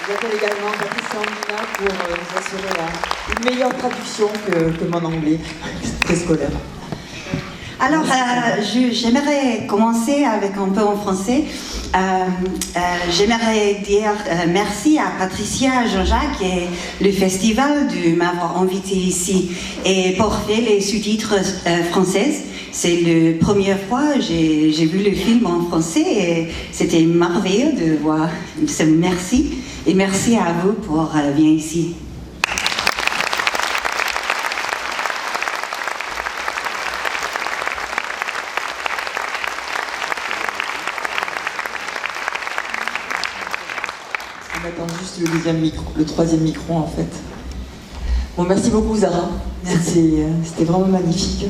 J'appelle également Patricia Andina pour nous assurer une meilleure traduction que mon anglais, très scolaire. Alors, j'aimerais commencer avec un peu en français. J'aimerais dire merci à Patricia, Jean-Jacques et le festival de m'avoir invité ici et pour faire les sous-titres français. C'est la première fois que j'ai vu le film en français et c'était merveilleux de voir. Merci et merci à vous pour venir ici. On attend juste le troisième micro en fait. Bon, merci beaucoup Zara. C'était vraiment magnifique.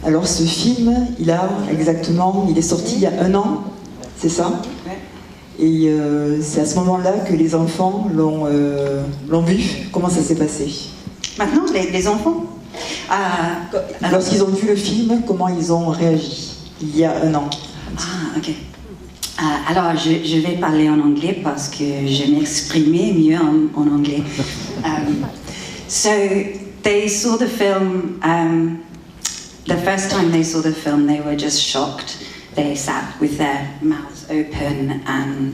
Alors ce film, il est sorti il y a 1 an, c'est ça? Et c'est à ce moment-là que les enfants l'ont vu. Comment ça s'est passé? Maintenant, les enfants Lorsqu'ils ont vu le film, comment ils ont réagi il y a 1 an? Ah, ok. Alors, je vais parler en anglais parce que je m'exprimais mieux en anglais. So, they saw the film, the first time they saw the film, they were just shocked. They sat with their mouths open and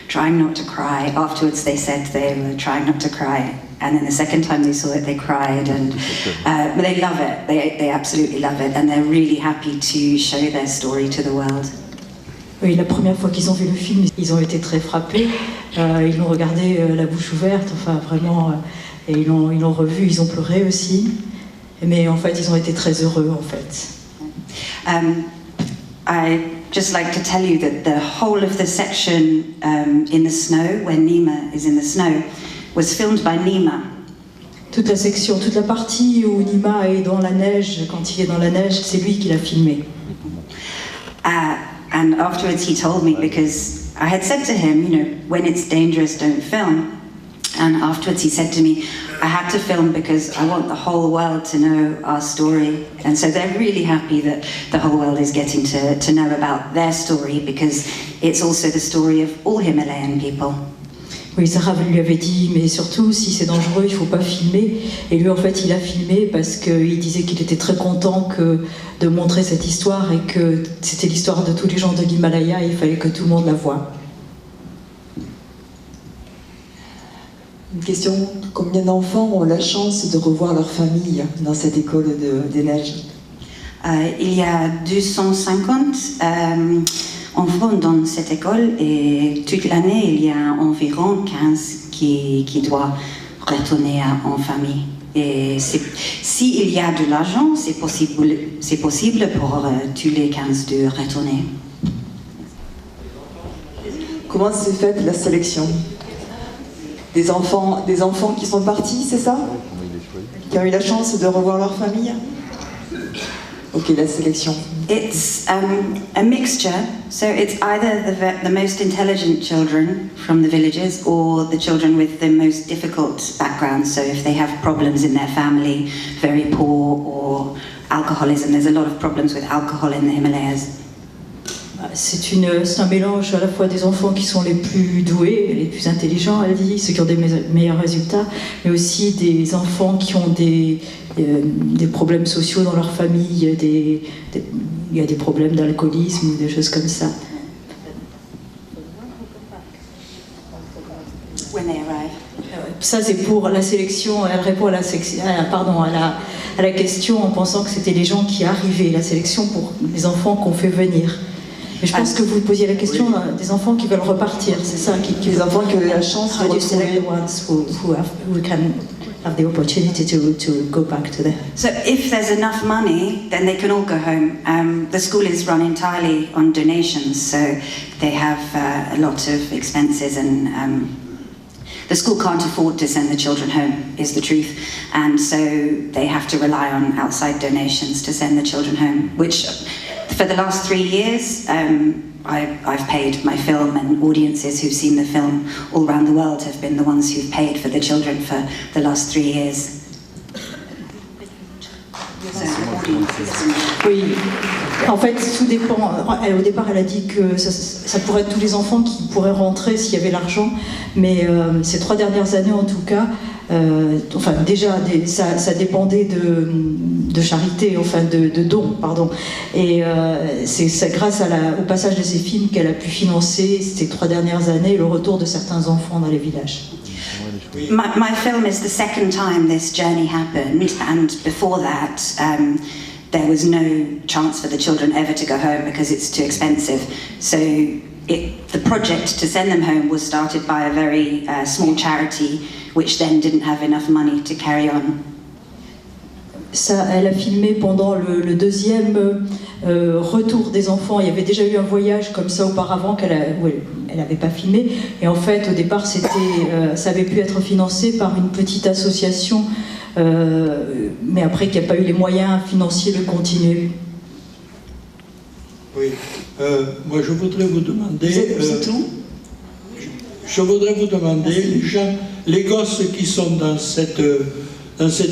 trying not to cry. Afterwards, they said they were trying not to cry. And then the second time they saw it, they cried. And but they love it. They absolutely love it. And they're really happy to show their story to the world. Oui, la première fois qu'ils ont vu le film, ils ont été très frappés. Ils l'ont regardé la bouche ouverte, enfin vraiment, et ils l'ont revu, ils ont pleuré aussi. Mais en fait, ils ont été très heureux, en fait. I just like to tell you that the whole of the section in the snow, where Nima is in the snow, was filmed by Nima. Toute la section, toute la partie où Nima est dans la neige, quand il est dans la neige, c'est lui qui l'a filmé. And afterwards he told me, because I had said to him, you know, when it's dangerous, don't film. And afterwards he said to me, I had to film because I want the whole world to know our story. And so they're really happy that the whole world is getting to know about their story, because it's also the story of all Himalayan people. Oui, Sarah lui avait dit, mais surtout, si c'est dangereux, il ne faut pas filmer. Et lui, en fait, il a filmé parce qu'il disait qu'il était très content de montrer cette histoire et que c'était l'histoire de tous les gens de l'Himalaya et il fallait que tout le monde la voie. Une question, combien d'enfants ont la chance de revoir leur famille dans cette école des neiges? Il y a 250 enfants dans cette école et toute l'année il y a environ 15 qui doivent retourner en famille. Et s'il y a de l'argent, c'est possible pour tous les 15 de retourner. Comment s'est faite la sélection? Des enfants qui sont partis, c'est ça? Qui ont eu la chance de revoir leur famille? Ok, la sélection. It's a mixture, so it's either the most intelligent children from the villages or the children with the most difficult backgrounds. So if they have problems in their family, very poor, or alcoholism, there's a lot of problems with alcohol in the Himalayas. C'est un mélange à la fois des enfants qui sont les plus doués, les plus intelligents, elle dit, ceux qui ont des meilleurs résultats, mais aussi des enfants qui ont des problèmes sociaux dans leur famille, il y a des problèmes d'alcoolisme ou des choses comme ça. When they arrive. Ça c'est pour la sélection, elle répond à la question en pensant que c'était les gens qui arrivaient, la sélection pour les enfants qu'on fait venir. Mais je pense que vous posiez la question des enfants qui veulent repartir, c'est ça les enfants qui ont eu la chance de retrouver. Who can have the opportunity to go back to them. So if there's enough money, then they can all go home. The school is run entirely on donations, so they have a lot of expenses, and the school can't afford to send the children home, is the truth. And so they have to rely on outside donations to send the children home, which for the last 3 years, I've paid my film, and audiences who've seen the film all around the world have been the ones who've paid for the children for the last 3 years. Oui, en fait, tout dépend. Au départ, elle a dit que ça pourrait être tous les enfants qui pourraient rentrer s'il y avait l'argent, mais ces 3 dernières années, en tout cas, enfin déjà, ça dépendait de charité, enfin de dons, pardon. Et c'est grâce au passage de ces films qu'elle a pu financer ces 3 dernières années le retour de certains enfants dans les villages. My film is the second time this journey happened, and before that, there was no chance for the children ever to go home because it's too expensive. So the project to send them home was started by a very small charity, which then didn't have enough money to carry on. Ça, elle a filmé pendant le deuxième retour des enfants. Il y avait déjà eu un voyage comme ça auparavant elle n'avait pas filmé. Et en fait, au départ, ça avait pu être financé par une petite association, mais après qu'il n'y a pas eu les moyens financiers de continuer. Oui, moi je voudrais vous demander... C'est tout ? Je voudrais vous demander, les gosses qui sont dans cet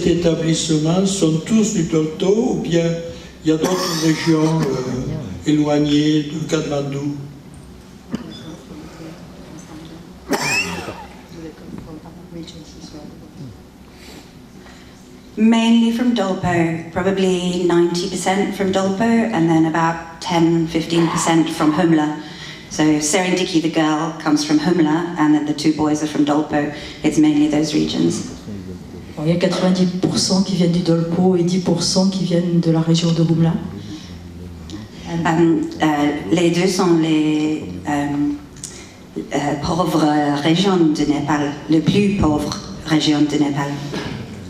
établissement sont tous du Dolto ou bien il y a d'autres régions éloignées de Katmandou? Mainly from Dolpo, probably 90% from Dolpo, and then about 10-15% from Humla. So Serendiki, the girl, comes from Humla, and then the 2 boys are from Dolpo. It's mainly those regions. Bon, il y a 90% qui viennent du Dolpo et 10% qui viennent de la région de Humla. Les deux sont les pauvres régions de Népal, le plus pauvre région de Népal.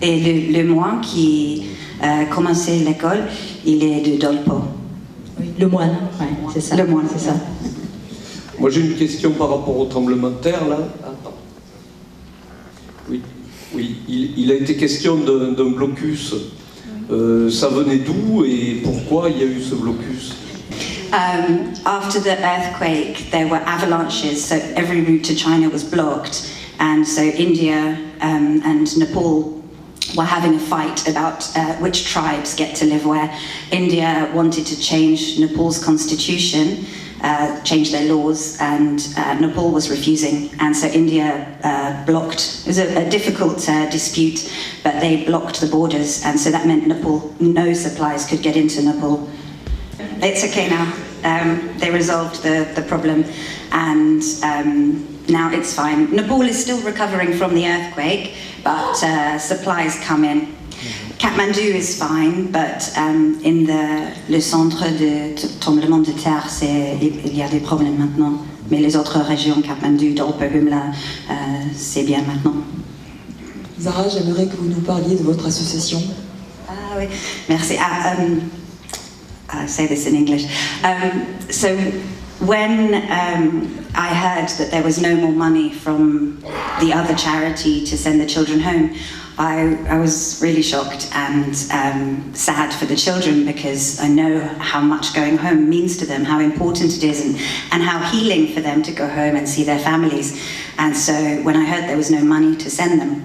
Et le moine qui a commencé l'école, il est de Dolpo. Oui, le moine, ouais, c'est ça. Le moine, c'est ça. Moi j'ai une question par rapport au tremblement de terre là. Attends. Oui, il a été question d'un blocus. Ça venait d'où et pourquoi il y a eu ce blocus? After the earthquake, there were avalanches, so every route to China was blocked, and so India and Nepal were having a fight about which tribes get to live where. India wanted to change Nepal's constitution, change their laws, and Nepal was refusing, and so India blocked. It was a difficult dispute, but they blocked the borders, and so that meant Nepal, no supplies could get into Nepal. It's okay now. They resolved the problem, and now it's fine. Nepal is still recovering from the earthquake, but supplies come in. Kathmandu is fine, but in le centre de tremblement de terre, il y a des problèmes maintenant. Mais les autres régions, Kathmandu, Dolpo, Humla, c'est bien maintenant. Zara, j'aimerais que vous nous parliez de votre association. Ah oui, merci. I'll say this in English. So when I heard that there was no more money from the other charity to send the children home, I was really shocked and sad for the children, because I know how much going home means to them, how important it is, and how healing for them to go home and see their families. And so when I heard there was no money to send them,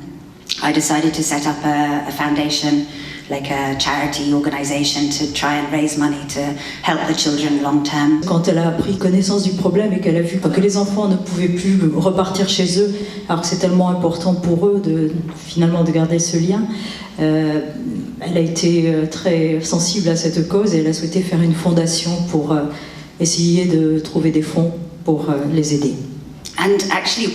I decided to set up a foundation, like a charity organization, to try and raise money to help the children long term. Quand elle a pris connaissance du problème et qu'elle a vu que les enfants ne pouvaient plus repartir chez eux, alors que c'est tellement important pour eux finalement de garder ce lien, elle a été très sensible à cette cause et elle a souhaité faire une fondation pour essayer de trouver des fonds pour les aider. And actually,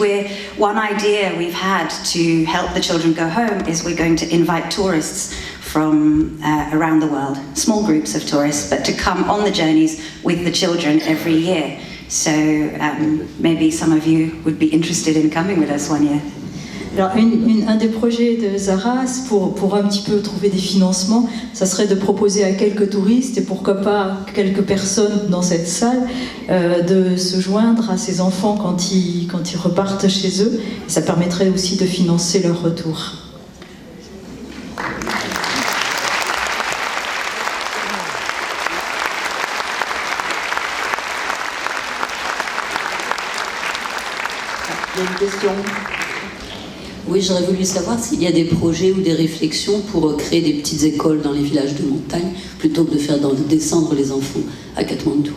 one idea we've had to help the children go home is we're going to invite tourists from around the world, small groups of tourists, but to come on the journeys with the children every year. So maybe some of you would be interested in coming with us one year. Alors, un des projets de Zara, pour un petit peu trouver des financements, ça serait de proposer à quelques touristes, et pourquoi pas quelques personnes dans cette salle, de se joindre à ces enfants quand ils repartent chez eux. Et ça permettrait aussi de financer leur retour. Il y a une question. Oui, j'aurais voulu savoir s'il y a des projets ou des réflexions pour créer des petites écoles dans les villages de montagne, plutôt que de faire descendre les enfants à Katmandou.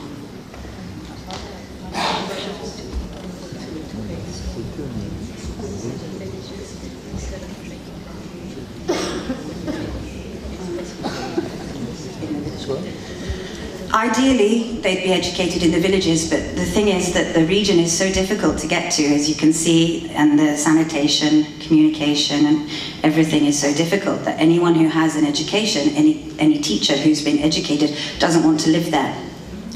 Ideally, they'd be educated in the villages, but the thing is that the region is so difficult to get to, as you can see, and the sanitation, communication, and everything is so difficult that anyone who has an education, any teacher who's been educated, doesn't want to live there.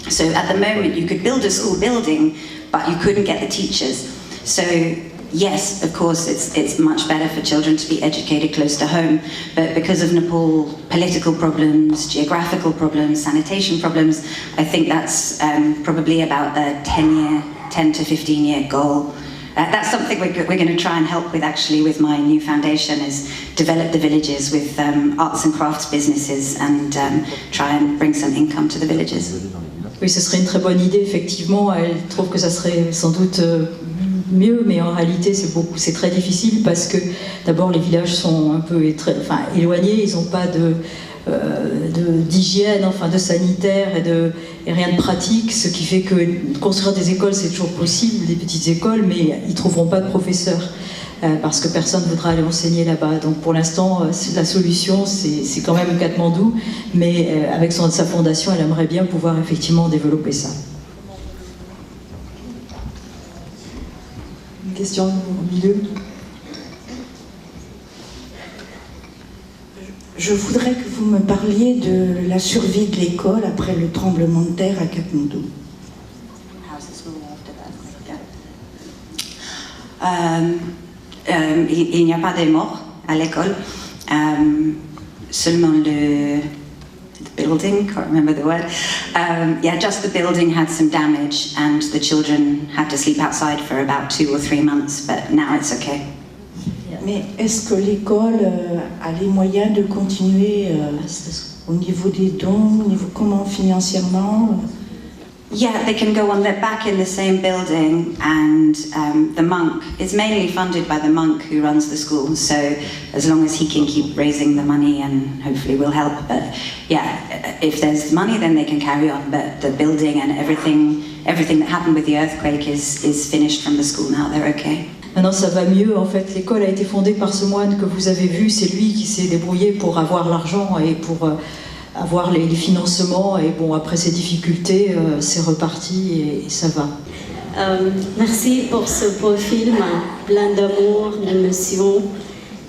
So at the moment, you could build a school building, but you couldn't get the teachers. So yes, of course, it's much better for children to be educated close to home, but because of Nepal political problems, geographical problems, sanitation problems, I think that's probably about a 10 to 15-year goal. That's something we're going to try and help with, actually, with my new foundation, is develop the villages with arts and crafts businesses and try and bring some income to the villages. Oui, ce serait une très bonne idée, effectivement. Elle trouve que ça serait sans doute mieux, mais en réalité c'est très difficile parce que d'abord les villages sont un peu éloignés, ils n'ont pas d'hygiène, enfin de sanitaire et rien de pratique, ce qui fait que construire des écoles c'est toujours possible, des petites écoles, mais ils ne trouveront pas de professeurs parce que personne ne voudra aller enseigner là-bas. Donc pour l'instant la solution c'est quand même Katmandou, mais avec sa fondation elle aimerait bien pouvoir effectivement développer ça. Question au milieu. Je voudrais que vous me parliez de la survie de l'école après le tremblement de terre à Katmandou. Il n'y a pas de morts à l'école, seulement le building, can't remember the word. Yeah, just the building had some damage and the children had to sleep outside for about 2 or 3 months, but now it's okay. Mais est-ce que l'école a les moyens de continuer au niveau des dons, au niveau comment financièrement? Yeah, they can go on. They're back in the same building, and the monk is mainly funded by the monk who runs the school. So as long as he can keep raising the money, and hopefully will help. But yeah, if there's money, then they can carry on. But the building and everything that happened with the earthquake is finished from the school now. They're okay. Maintenant ça va mieux, en fait l'école a été fondée par ce moine que vous avez vu, c'est lui qui s'est débrouillé pour avoir l'argent et pour avoir les financements, et bon après ces difficultés c'est reparti et ça va. Merci pour ce beau film, plein d'amour, d'émotion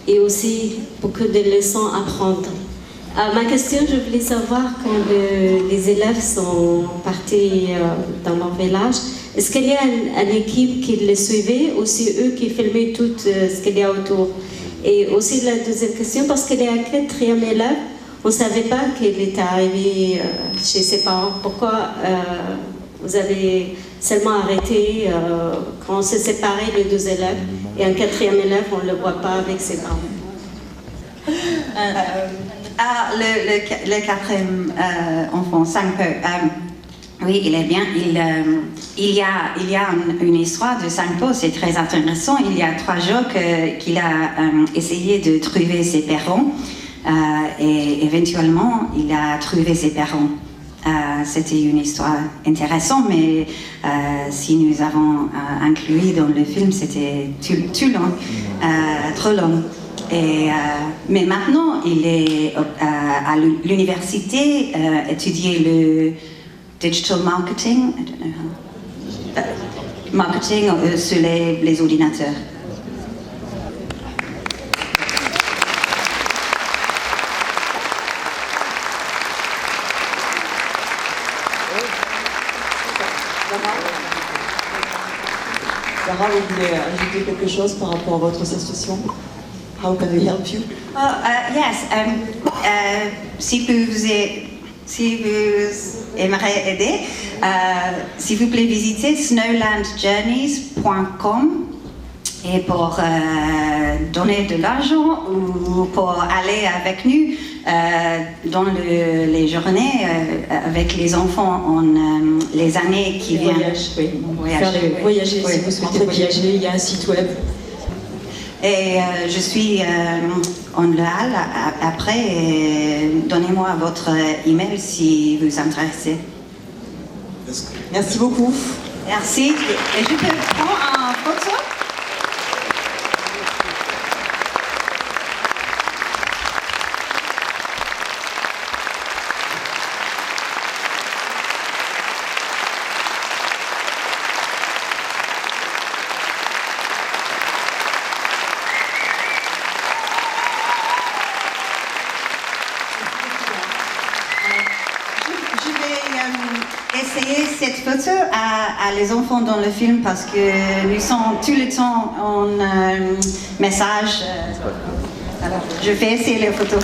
et aussi beaucoup de leçons à prendre. Ma question, je voulais savoir quand les élèves sont partis dans leur village, est-ce qu'il y a une équipe qui les suivait ou c'est eux qui filmaient tout ce qu'il y a autour? Et aussi la deuxième question, parce qu'il y a un 4e élève, on ne savait pas qu'il était arrivé chez ses parents. Pourquoi vous avez seulement arrêté quand on s'est séparé les 2 élèves et un 4e élève, on ne le voit pas avec ses parents? Le 4e enfant, 5 oui, il est bien. Il y a une histoire de Sangpo, c'est très intéressant. Il y a 3 jours qu'il a essayé de trouver ses parents. Et éventuellement, il a trouvé ses parents. C'était une histoire intéressante, mais si nous avons inclus dans le film, c'était trop long. Mais maintenant, il est à l'université, étudier le digital marketing, I don't know how. Marketing sur les ordinateurs. Sarah, vous voulez ajouter quelque chose par rapport à votre association? How can we help you? Yes, si vous aimeriez aider, s'il vous plaît, visitez snowlandjourneys.com et pour donner de l'argent ou pour aller avec nous dans les journées avec les enfants en les années qui viennent. Voyager, oui. Voyager, si vous souhaitez voyager, il y a un site web. Et je suis en Laal après. Donnez-moi votre email si vous intéressez. Merci beaucoup. Merci. Et je peux prendre une photo? Essayer cette photo à les enfants dans le film parce que nous sommes tout le temps en message. Alors, je vais essayer les photos.